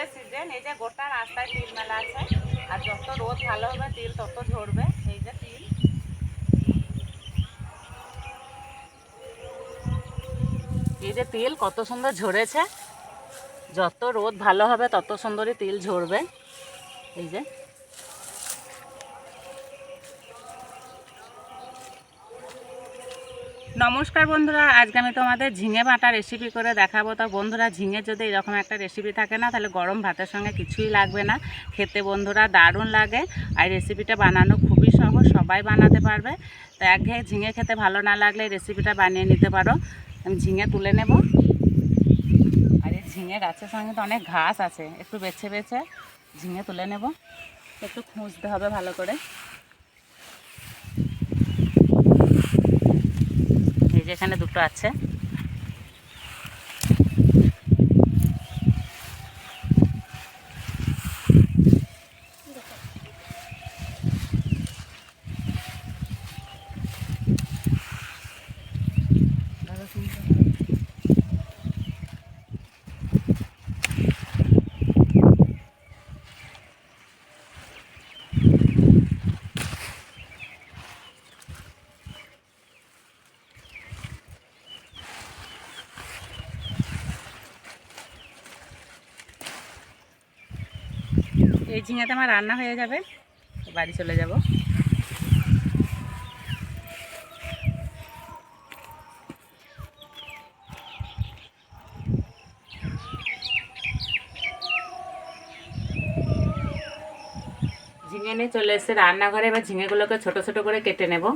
তিলের সিজন। এই যে গোটা রাস্তায় তিল মেলা আছে, আর যত রোদ ভালো হবে তিল তত ঝরবে। এই যে তিল, এই যে তিল কত সুন্দর ঝরেছে। যত রোদ ভালো হবে তত সুন্দরই তিল ঝরবে। এই যে নমস্কার বন্ধুরা, আজকে আমি তোমাদের ঝিঙে বাটা রেসিপি করে দেখাবো। তো বন্ধুরা, ঝিঙে যদি এরকম একটা রেসিপি থাকে না, তাহলে গরম ভাতের সঙ্গে কিছুই লাগবে না। খেতে বন্ধুরা দারুণ লাগে। আর রেসিপিটা বানানো খুবই সহজ, সবাই বানাতে পারবে। তো একঘেয়ে ঝিঙে খেতে ভালো না লাগলে এই রেসিপিটা বানিয়ে নিতে পারো। আমি ঝিঙে তুলে নেব। আর এই ঝিঙে গাছের সঙ্গে তো অনেক ঘাস আছে, একটু বেছে বেছে ঝিঙে তুলে নেব। একটু খুঁজতে হবে ভালো করে। এই যে এখানে দুটো আছে। এই ঝিঙেতে আমার রান্না হয়ে যাবে, বাড়ি চলে যাব। ঝিঙে নিয়ে চলে এসেছে রান্নাঘরে। এবার ঝিঙেগুলোকে ছোট ছোট করে কেটে নেব।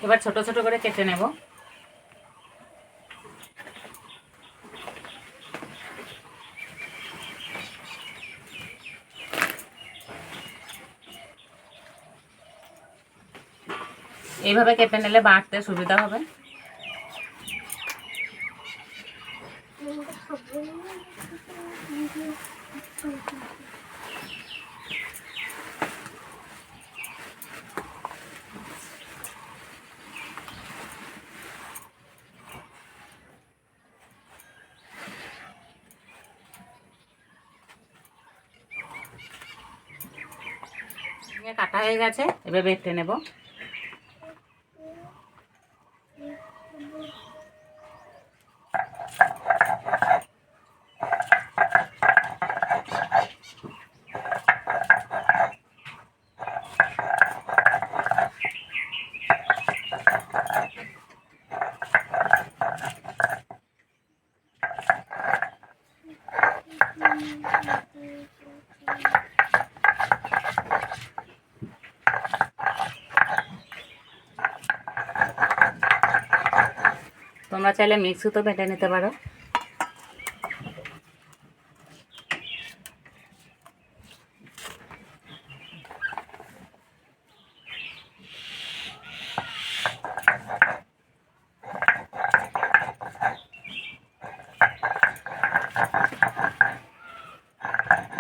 এবার ছোট ছোট করে কেটে নেব। এইভাবে কেটে নিলে বাঁটতে সুবিধা হবে। কাটা হয়ে গেছে, এবার বেটে নেব। তোমরা চাইলে মিক্সিতে বেটে নিতে পারো।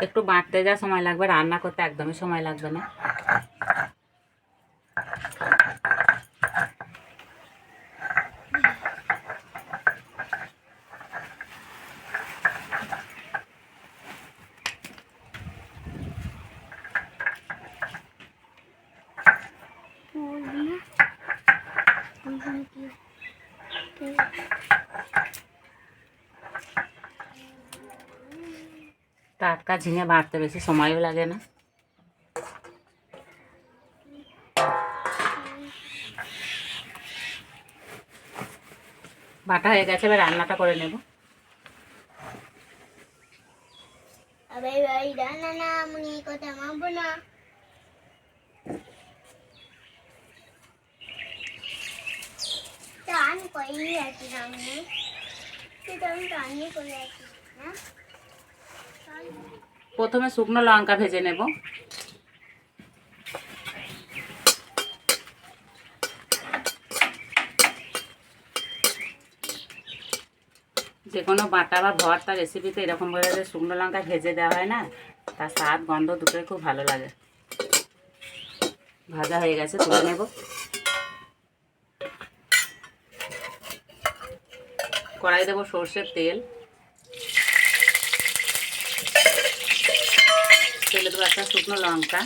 একটু বাটতে যা সময় লাগবে, রান্না করতে একদমই সময় লাগবে না। টাটকা ঝিঙে বাড়তে বেশি সময়ও লাগে না। বাটা হয়ে গেছে, এবার রান্নাটা করে নেব। প্রথমে শুকনো লঙ্কা ভেজে নেব। যে কোনো বাটা বা ভর্তা রেসিপিতে এরকম করে যে শুকনো লঙ্কা ভেজে দেওয়া হয় না, তার স্বাদ গন্ধ দুটোই খুব ভালো লাগে। ভাজা হয়ে গেছে, তুলে নেব। কড়াই দেবো সর্ষের তেল, তেলে দেবো একটা শুকনো লঙ্কা,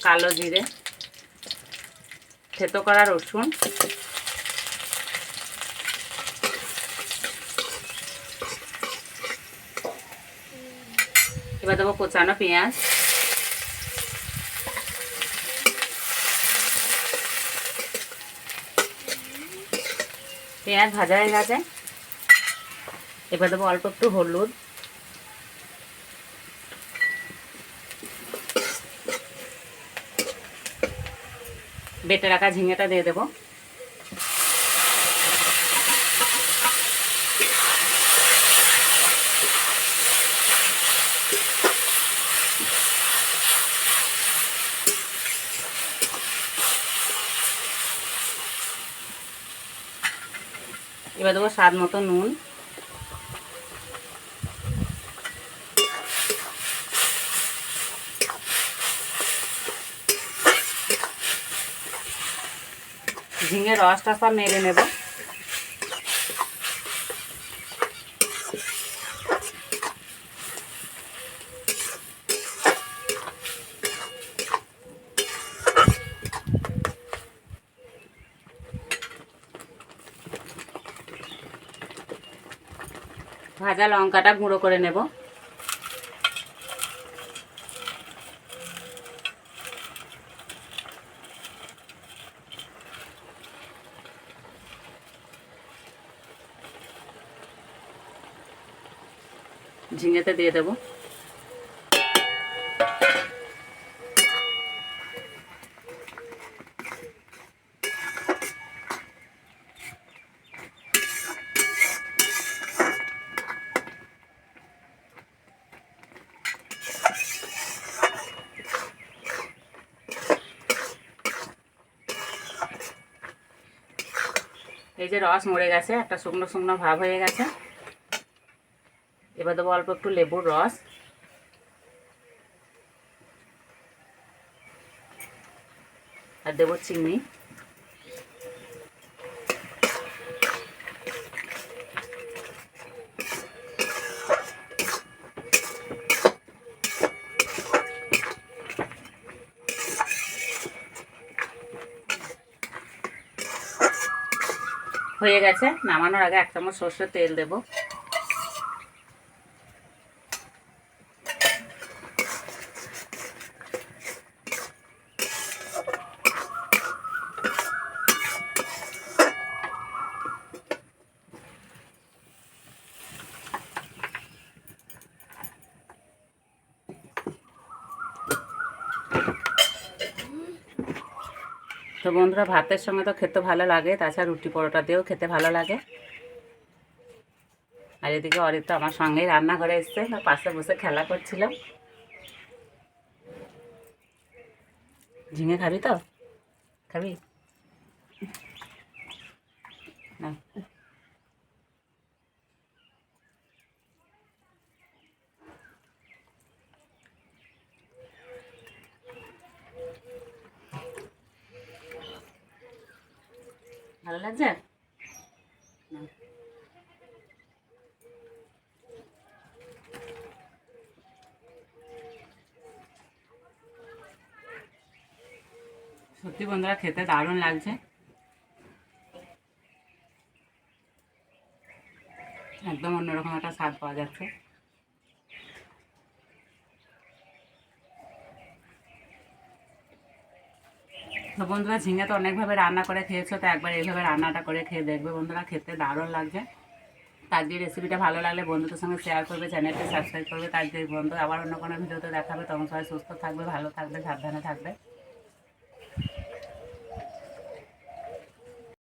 কালো জিরে, থেতো করা রসুন, এবার দেবো কোচানো পেঁয়াজ, পেঁয়াজ ভাজা হয়ে গেছে। এবার দেবো অল্প একটু হলুদ, বেটে রাখা ঝিঙেটা দিয়ে দেবো। এবার দেবো স্বাদ মতো নুন, ঝিঙের রসটা সব মেরে নেব। ভাজা লঙ্কাটা গুঁড়ো করে নেব। ঝিঙেতে দিয়ে দেবো। এই যে রস মরে গেছে, একটা শুকনো শুকনো ভাব হয়ে গেছে। এবার দেবো অল্প একটু লেবুর রস, আর দেবো চিনি। হয়ে গেছে, নামানোর আগে 1 চামচ সর্ষের তেল দেব। তো বন্ধুরা, ভাতের সঙ্গে তো খেতে ভালো লাগে, তাছাড়া রুটি পরোটা দিয়েও খেতে ভালো লাগে। আর এদিকে অরিত তো আমার সঙ্গেই রান্নাঘরে এসছে, তার পাশে বসে খেলা করছিল। ঝিঙে খাবি তো? খাবি না? ভালো লাগছে না? সত্যি বন্ধুরা, খেতে দারুণ লাগছে। একদম অন্যরকম একটা স্বাদ পাওয়া যাচ্ছে। তো বন্ধুরা, ঝিঙে তো অনেকভাবে রান্না করে খেয়েছো, তো একবার এইভাবে রান্নাটা করে খেয়ে দেখবে বন্ধুরা, খেতে দারুণ লাগছে। তার যে রেসিপিটা ভালো লাগলে বন্ধুদের সঙ্গে শেয়ার করবে, চ্যানেলটি সাবস্ক্রাইব করবে। তার যে বন্ধু আবার অন্য কোনো ভিডিওতে দেখাবে। তখন সবাই সুস্থ থাকবে, ভালো থাকবে, সাবধানে থাকবে।